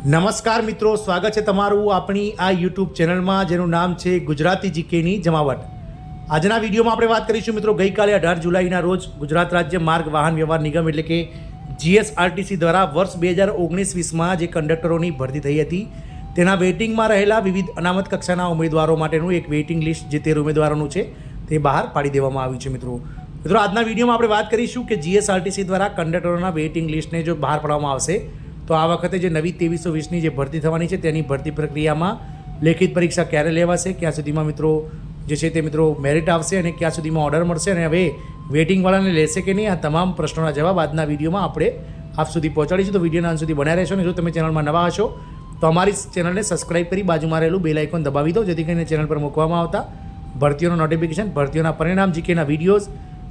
નમસ્કાર મિત્રો, સ્વાગત છે તમારું આપણી આ યુટ્યુબ ચેનલમાં જેનું નામ છે ગુજરાતી જીકેની જમાવટ. આજના વિડીયોમાં આપણે વાત કરીશું મિત્રો, ગઈકાલે 18 જુલાઈના રોજ ગુજરાત રાજ્ય માર્ગ વાહન વ્યવહાર નિગમ એટલે કે જીએસઆરટીસી દ્વારા વર્ષ 2019-20માં જે કંડક્ટરોની ભરતી થઈ હતી તેના વેઇટિંગમાં રહેલા વિવિધ અનામત કક્ષાના ઉમેદવારો માટેનું એક વેઇટિંગ લિસ્ટ જે 13 ઉમેદવારોનું છે તે બહાર પાડી દેવામાં આવ્યું છે. મિત્રો આજના વિડીયોમાં આપણે વાત કરીશું કે જીએસઆરટીસી દ્વારા કંડક્ટરોના વેઇટિંગ લિસ્ટને જો બહાર પાડવામાં આવશે તો આ વખતે જે નવી 2320ની જે ભરતી થવાની છે તેની ભરતી પ્રક્રિયામાં લેખિત પરીક્ષા ક્યારે લેવાશે, ક્યાં સુધીમાં મિત્રો જે છે તે મિત્રો મેરિટ આવશે અને ક્યાં સુધીમાં ઓર્ડર મળશે અને હવે વેઇટિંગવાળાને લેશે કે નહીં, આ તમામ પ્રશ્નોના જવાબ આજના વિડીયોમાં આપણે આપ સુધી પહોંચાડીશું. તો વિડીયોના અંત સુધી બનાવી રહેશો અને જો તમે ચેનલમાં નવા હશો તો અમારી ચેનલને સબસ્ક્રાઇબ કરી બાજુમાં રહેલું બેલ આઇકોન દબાવી દો, જેથી કરીને ચેનલ પર મૂકવામાં આવતા ભરતીઓનો નોટિફિકેશન, ભરતીઓના પરિણામ, જીકેના વિડીયોઝ,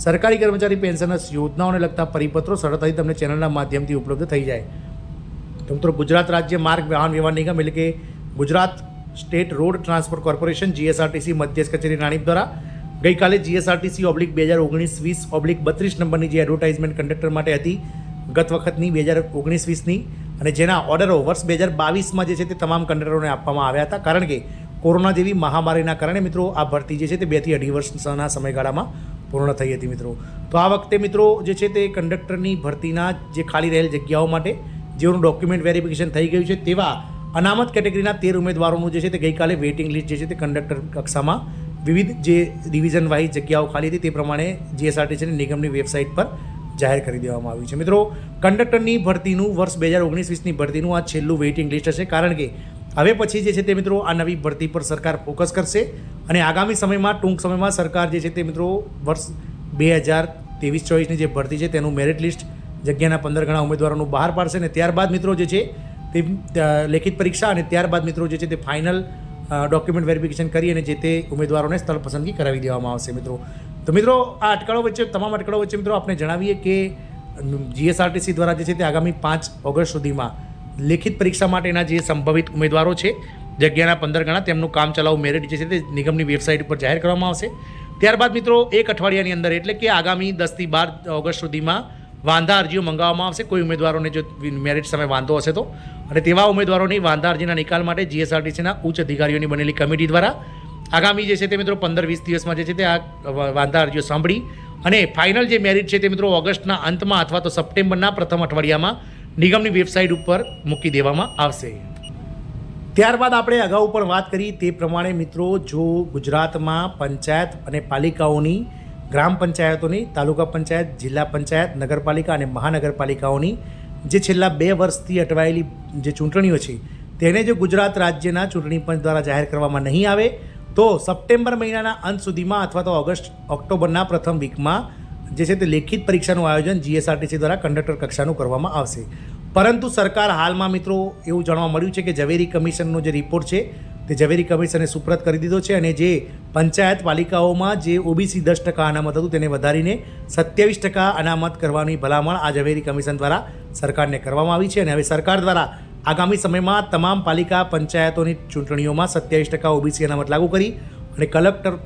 સરકારી કર્મચારી પેન્શનર્સ યોજનાઓને લગતા પરિપત્રો સરળતાથી તમને ચેનલના માધ્યમથી ઉપલબ્ધ થઈ જાય. તો મિત્રો ગુજરાત રાજ્ય માર્ગ વાહન વ્યવહાર નિગમ એટલે કે Gujarat state road transport corporation GSRTC મધ્યસ્થ કચેરી રાણીપ દ્વારા ગઈકાલે જીએસઆરટીસી /2019-20/32 નંબરની જે એડવર્ટાઇઝમેન્ટ કંડક્ટર માટે હતી ગત વખતની 2019-20ની અને જેના ઓર્ડરો વર્ષ 2022માં જે છે તે તમામ કંડક્ટરોને આપવામાં આવ્યા હતા, કારણ કે કોરોના જેવી મહામારીના કારણે મિત્રો આ ભરતી જે છે તે 2 થી 2.5 વર્ષના સમયગાળામાં પૂર્ણ થઈ હતી. મિત્રો તો આ વખતે મિત્રો જે છે તે કંડક્ટરની ભરતીના જે ખાલી રહેલ જગ્યાઓ માટે જેઓનું ડોક્યુમેન્ટ વેરિફિકેશન થઈ ગયું છે તેવા અનામત કેટેગરીના 13 ઉમેદવારોનું જે છે તે ગઈકાલે વેઇટિંગ લિસ્ટ જે છે તે કંડક્ટર કક્ષામાં વિવિધ જે ડિવિઝન વાઇઝ જગ્યાઓ ખાલી હતી તે પ્રમાણે જીએસઆરટીસીની નિગમની વેબસાઇટ પર જાહેર કરી દેવામાં આવ્યું છે. મિત્રો કંડક્ટરની ભરતીનું વર્ષ 2019-20ની ભરતીનું આ છેલ્લું વેઇટિંગ લિસ્ટ હશે, કારણ કે હવે પછી જે છે તે મિત્રો આ નવી ભરતી પર સરકાર ફોકસ કરશે અને આગામી સમયમાં ટૂંક સમયમાં સરકાર જે છે તે મિત્રો વર્ષ 2023-24ની જે ભરતી છે તેનું મેરિટ લિસ્ટ જગ્યાના 15 ગણા ઉમેદવારોનું બહાર પાડશે અને ત્યારબાદ મિત્રો જે છે તે લેખિત પરીક્ષા અને ત્યારબાદ મિત્રો જે છે તે ફાઇનલ ડોક્યુમેન્ટ વેરિફિકેશન કરી અને જે તે ઉમેદવારોને સ્થળ પસંદગી કરાવી દેવામાં આવશે. તો મિત્રો આ અટકળો વચ્ચે તમામ અટકળો વચ્ચે મિત્રો આપણે જણાવીએ કે જીએસઆરટીસી દ્વારા જે છે તે આગામી 5 ઓગસ્ટ સુધીમાં લેખિત પરીક્ષા માટેના જે સંભવિત ઉમેદવારો છે જગ્યાના 15 ગણા તેમનું કામ ચલાઉ મેરિટ જે છે તે નિગમની વેબસાઇટ ઉપર જાહેર કરવામાં આવશે. ત્યારબાદ મિત્રો એક અઠવાડિયાની અંદર એટલે કે આગામી 10 થી 12 ઓગસ્ટ સુધીમાં વાંધા અરજીઓ મંગાવવામાં આવશે કોઈ ઉમેદવારોને જો મેરિટ સામે વાંધો હશે તો, અને તેવા ઉમેદવારોની વાંધા અરજીના નિકાલ માટે જીએસઆરટીસીના ઉચ્ચ અધિકારીઓની બનેલી કમિટી દ્વારા આગામી જે છે તે મિત્રો 15-20 દિવસમાં જે છે તે આ વાંધા અરજીઓ સાંભળી અને ફાઇનલ જે મેરિટ છે તે મિત્રો ઓગસ્ટના અંતમાં અથવા તો સપ્ટેમ્બરના પ્રથમ અઠવાડિયામાં નિગમની વેબસાઇટ ઉપર મૂકી દેવામાં આવશે. ત્યારબાદ આપણે અગાઉ પણ વાત કરી તે પ્રમાણે મિત્રો જો ગુજરાતમાં પંચાયત અને પાલિકાઓની, ગ્રામ પંચાયતોની, તાલુકા પંચાયત, જિલ્લા પંચાયત, નગરપાલિકા અને મહાનગરપાલિકાઓની જે છેલ્લા 2 વર્ષથી અટવાયેલી જે ચૂંટણીઓ છે તેને જો ગુજરાત રાજ્યના ચૂંટણી પંચ દ્વારા જાહેર કરવામાં નહીં આવે તો સપ્ટેમ્બર મહિનાના અંત સુધીમાં અથવા તો ઓક્ટોબરના પ્રથમ વીકમાં જે છે તે લેખિત પરીક્ષાનું આયોજન જીએસઆરટીસી દ્વારા કંડક્ટર કક્ષાનું કરવામાં આવશે. પરંતુ સરકાર હાલમાં મિત્રો એવું જાણવા મળ્યું છે કે ઝવેરી કમિશનનો જે રિપોર્ટ છે તે ઝવેરી કમિશને સુપ્રત કરી દીધો છે અને જે પંચાયત પાલિકાઓમાં જે ઓબીસી 10% અનામત હતું તેને વધારીને 27% અનામત કરવાની ભલામણ આ ઝવેરી કમિશન દ્વારા સરકારને કરવામાં આવી છે અને હવે સરકાર દ્વારા આગામી સમયમાં તમામ પાલિકા પંચાયતોની ચૂંટણીઓમાં 27% ઓબીસી અનામત લાગુ કરી અને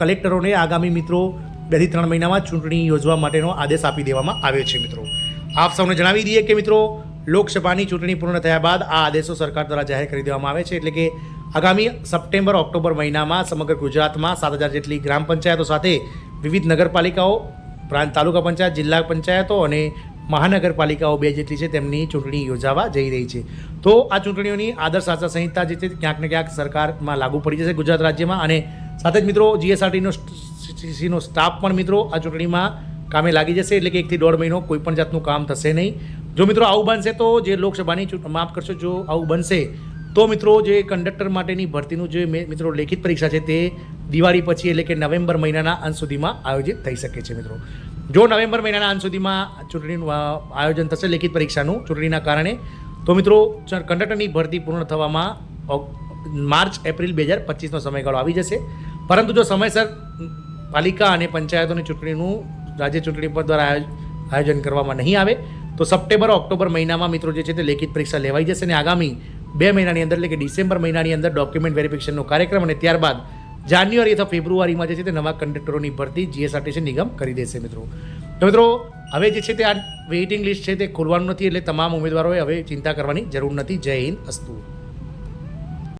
કલેક્ટરોને આગામી મિત્રો 2 થી 3 મહિનામાં ચૂંટણી યોજવા માટેનો આદેશ આપી દેવામાં આવ્યો છે. મિત્રો આપ સૌને જણાવી દઈએ કે મિત્રો લોકસભાની ચૂંટણી પૂર્ણ થયા બાદ આ આદેશો સરકાર દ્વારા જાહેર કરી દેવામાં આવે છે, એટલે કે આગામી સપ્ટેમ્બર-ઓક્ટોબર મહિનામાં સમગ્ર ગુજરાતમાં 7,000 જેટલી ગ્રામ પંચાયતો સાથે વિવિધ નગરપાલિકાઓ, પ્રાંત તાલુકા પંચાયત, જિલ્લા પંચાયતો અને મહાનગરપાલિકાઓ 2 જેટલી છે તેમની ચૂંટણી યોજાવા જઈ રહી છે. તો આ ચૂંટણીઓની આદર્શ આચાર સંહિતા જે છે ક્યાંક ને ક્યાંક સરકારમાં લાગુ પડી જશે ગુજરાત રાજ્યમાં અને સાથે જ મિત્રો જીએસઆરટીસીનો સ્ટાફ પણ મિત્રો આ ચૂંટણીમાં કામે લાગી જશે, એટલે કે 1 થી 1.5 મહિનો કોઈ પણ જાતનું કામ થશે નહીં. જો મિત્રો આવું બનશે તો જે લોકસભાની જો આવું બનશે તો મિત્રો જે કંડક્ટર માટેની ભરતીનું જે મિત્રો લેખિત પરીક્ષા છે તે દિવાળી પછી એટલે કે નવેમ્બર મહિનાના અંત સુધીમાં આયોજિત થઈ શકે છે. મિત્રો જો નવેમ્બર મહિનાના અંત સુધીમાં ચૂંટણીનું આયોજન થશે લેખિત પરીક્ષાનું ચૂંટણીના કારણે તો મિત્રો કંડક્ટરની ભરતી પૂર્ણ થવામાં માર્ચ-એપ્રિલ 2025નો સમયગાળો આવી જશે. પરંતુ જો સમયસર પાલિકા અને પંચાયતોની ચૂંટણીનું રાજ્ય ચૂંટણી પંચ દ્વારા આયોજન કરવામાં નહીં આવે તો સપ્ટેમ્બર-ઓક્ટોબર મહિનામાં મિત્રો જે છે તે લેખિત પરીક્ષા લેવાઈ જશે અને આગામી 2 મહિનાની અંદર એટલે કે ડિસેમ્બર મહિનાની અંદર ડોક્યુમેન્ટ વેરિફિકેશનનો કાર્યક્રમ અને ત્યારબાદ જાન્યુઆરી અથવા ફેબ્રુઆરીમાં જે છે તે નવા કંડક્ટરોની ભરતી જીએસઆરટીસી નિગમ કરી દેશે. મિત્રો હવે જે છે તે આ વેઇટિંગ લિસ્ટ છે તે ખોલવાનું નથી, એટલે તમામ ઉમેદવારોએ હવે ચિંતા કરવાની જરૂર નથી. જય હિન્દ, અસ્તુ.